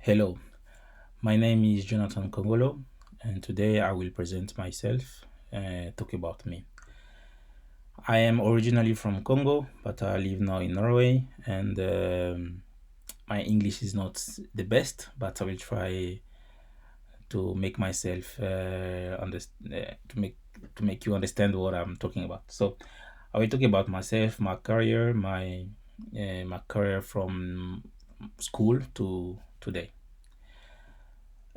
Hello, my name is Jonathan Kongolo, and today I will present myself, talk about me. I am originally from Congo, but I live now in Norway, and my English is not the best, but I will try to make myself to make you understand what I'm talking about. So, I will talk about myself, my career, my career from school to today.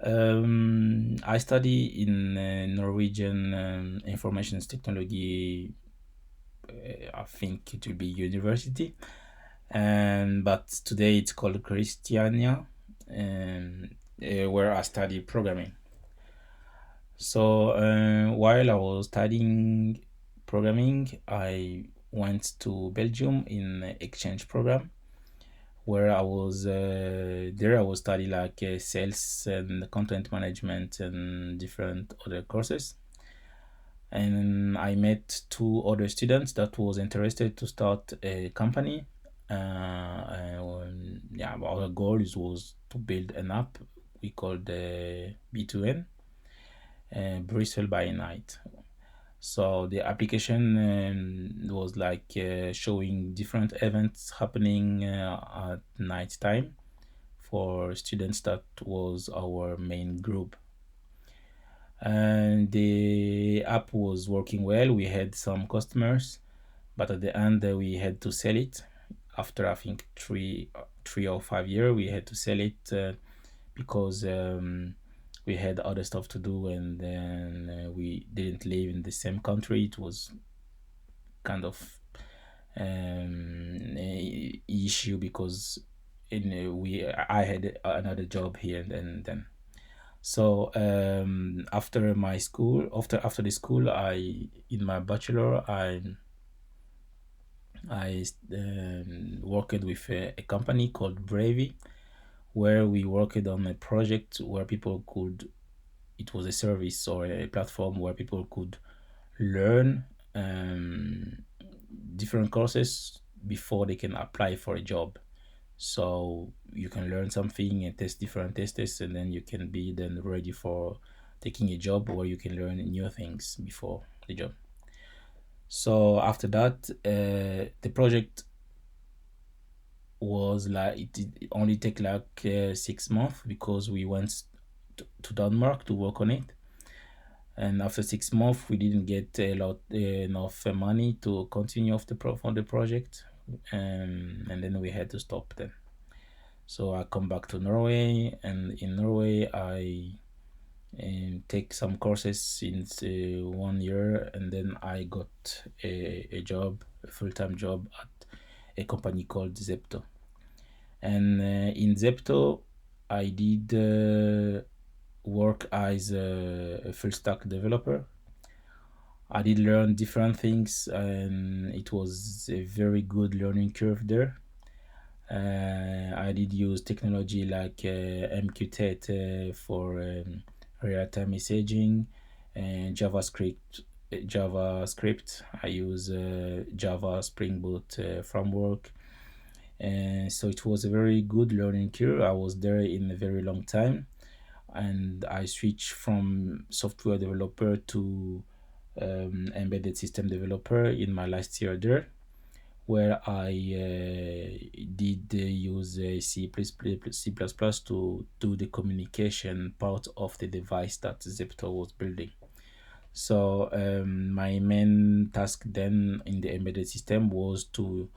I study in Norwegian information technology. I think it will be university, and but today it's called Christiania, and where I study programming. So while I was studying programming, I went to Belgium in exchange program where I was studying like sales and content management and different other courses. And I met two other students that was interested to start a company. Yeah, our goal was to build an app we called B2N, Bristol by Night. So the application was like showing different events happening at night time for students. That was our main group. And the app was working well. We had some customers, but at the end we had to sell it. After I think 3 or 5 years, we had to sell it because we had other stuff to do, and then we didn't live in the same country. It was kind of issue because we I had another job here, and then so after my school, after the school, I in my bachelor, I worked with a company called Bravey, where we worked on a project where people could. It was a service or a platform where people could learn different courses before they can apply for a job. So you can learn something and test different tests, and then you can be then ready for taking a job where you can learn new things before the job. So after that, the project was like it only take like 6 months because we went to Denmark to work on it. And after 6 months, we didn't get a lot enough money to continue off on the project, and then we had to stop then. So I come back to Norway, and in Norway I take some courses in 1 year, and then I got a job, a full-time job at a company called Zepto. And in Zepto, I did work as a full stack developer. I did learn different things, and it was a very good learning curve there. I did use technology like MQTT for real-time messaging, and JavaScript. I use Java Spring Boot framework, and so it was a very good learning curve. I was there in a very long time, and I switched from software developer to embedded system developer in my last year there, where I did use C++ to do the communication part of the device that Zepto was building. So my main task then in the embedded system was to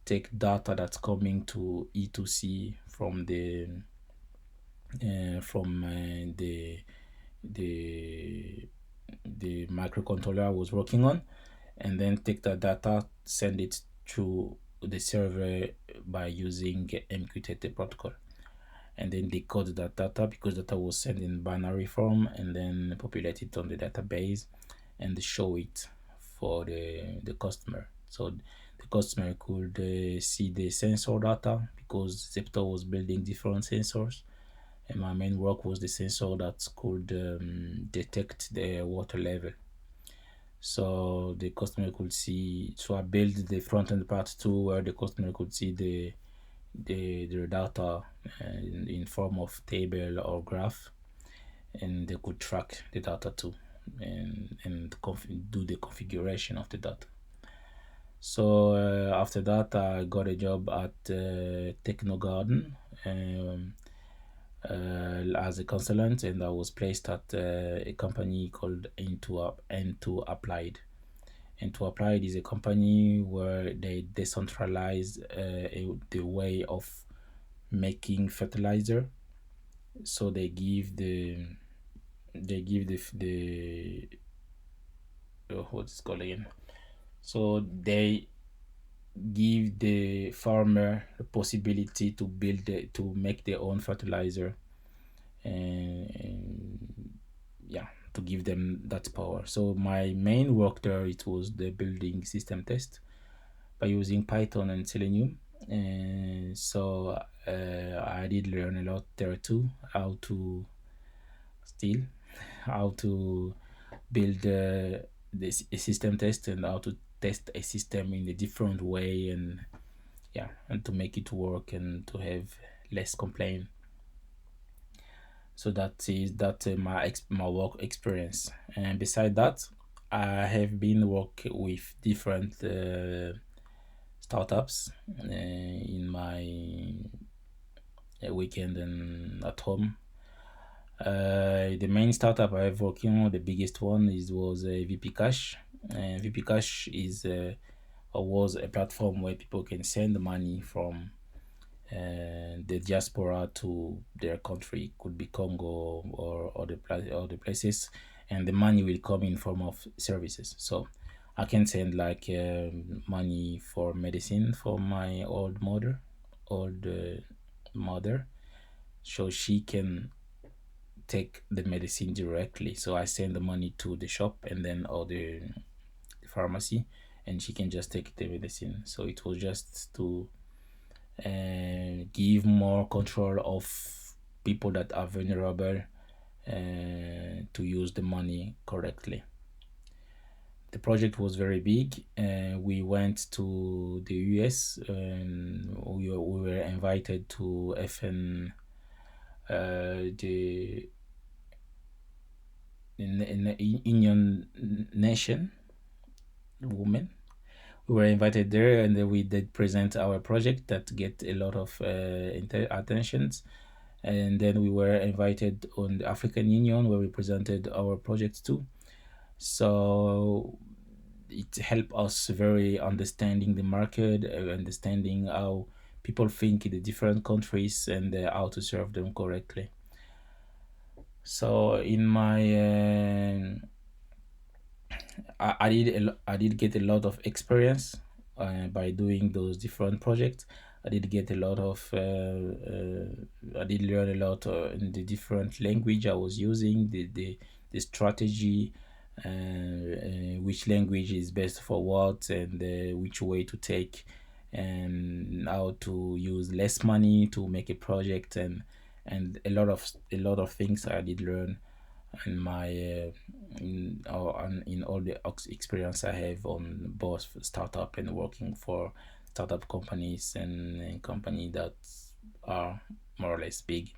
take data that's coming to E2C from the the microcontroller I was working on, and then take the data, send it to the server by using MQTT protocol, and then decode that data because data was sent in binary form, and then populate it on the database and show it for the customer. So the customer could see the sensor data because Zepto was building different sensors, and my main work was the sensor that could detect the water level. So the customer could see. So I built the front end part too, where the customer could see their data in form of table or graph, and they could track the data too, and do the configuration of the data. So after that, I got a job at Techno Garden, um, as a consultant, and I was placed at a company called Into Applied. Into Applied is a company where they decentralize the way of making fertilizer. So they give the what's it called again? So they give the farmer the possibility to to make their own fertilizer, and yeah, to give them that power. So my main work there, it was the building system test by using Python and Selenium. And so I did learn a lot there too, how to still how to build this a system test, and how to test a system in a different way, and yeah, and to make it work and to have less complaint. So that my work experience. And beside that, I have been work with different startups in my weekend and at home. The main startup I've working on, the biggest one, was VP Cash. VP Cash is or was a platform where people can send money from the diaspora to their country. It could be Congo or other places, and the money will come in form of services. So I can send like money for medicine for my old mother, so she can take the medicine directly. So I send the money to the shop, and then or the pharmacy, and she can just take the medicine. So it was just to give more control of people that are vulnerable to use the money correctly. The project was very big. We went to the US, and we were invited to FN, the in the Union Nation Women. We were invited there, and then we did present our project that get a lot of attentions. And then we were invited on the African Union, where we presented our project too. So it helped us very understanding the market, understanding how people think in the different countries, and how to serve them correctly. So in my I did get a lot of experience by doing those different projects. I did get a lot of I did learn a lot in the different language I was using, the strategy, which language is best for what, and which way to take, and how to use less money to make a project, and a lot of things I did learn in my in all the experience I have on both startup and working for startup companies, and company that are more or less big.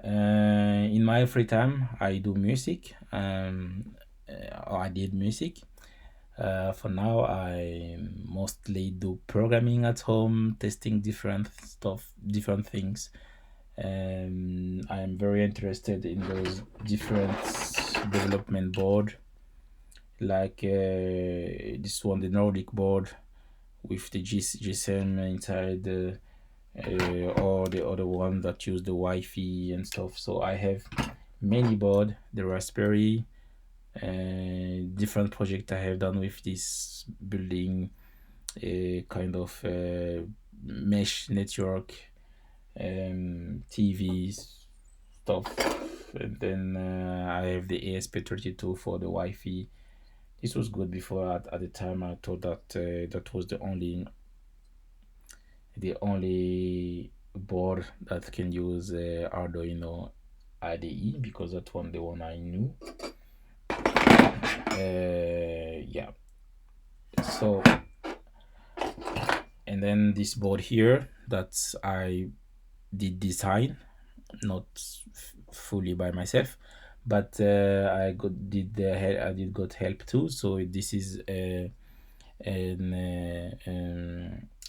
In my free time, I do music. Or I did music. For now, I mostly do programming at home, testing different stuff, different things. I am very interested in those different development board, like this one, the Nordic board with the GSM inside, or the other one that use the Wi-Fi and stuff. So I have many board, the Raspberry, different project I have done with this building a kind of mesh network, TV stuff, and then I have the ASP32 for the Wi-Fi. This was good before. At the time, I thought that that was the only board that can use Arduino IDE, because that one the one I knew. Yeah. So, and then this board here, that I did design, not fully by myself, but I did got help too. So this is an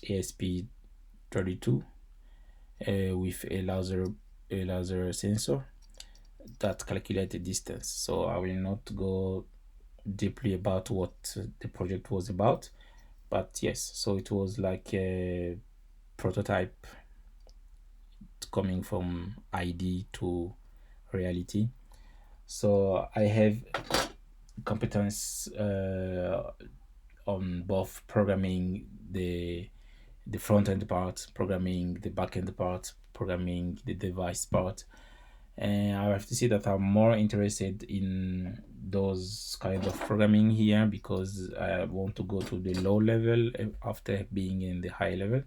ASP32 with a laser sensor that calculate the distance. So I will not go deeply about what the project was about, but yes, so it was like a prototype coming from ID to reality. So I have competence on both programming the front end part, programming the back end part, programming the device part. And I have to say that I'm more interested in those kind of programming here because I want to go to the low level after being in the high level.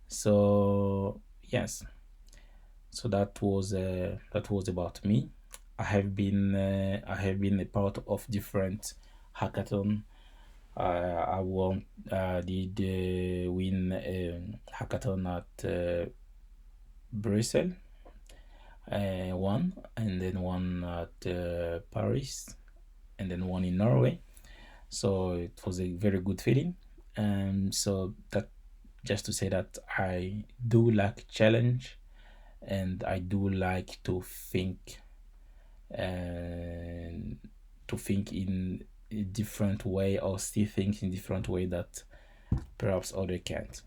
So yes, so that was about me. I have been a part of different hackathon. I won did win a hackathon at Brussels, one, and then one at Paris, and then one in Norway. So it was a very good feeling. And so that, just to say that I do like challenge, and I do like to think and to think in a different way, or still think in different way that perhaps other can't.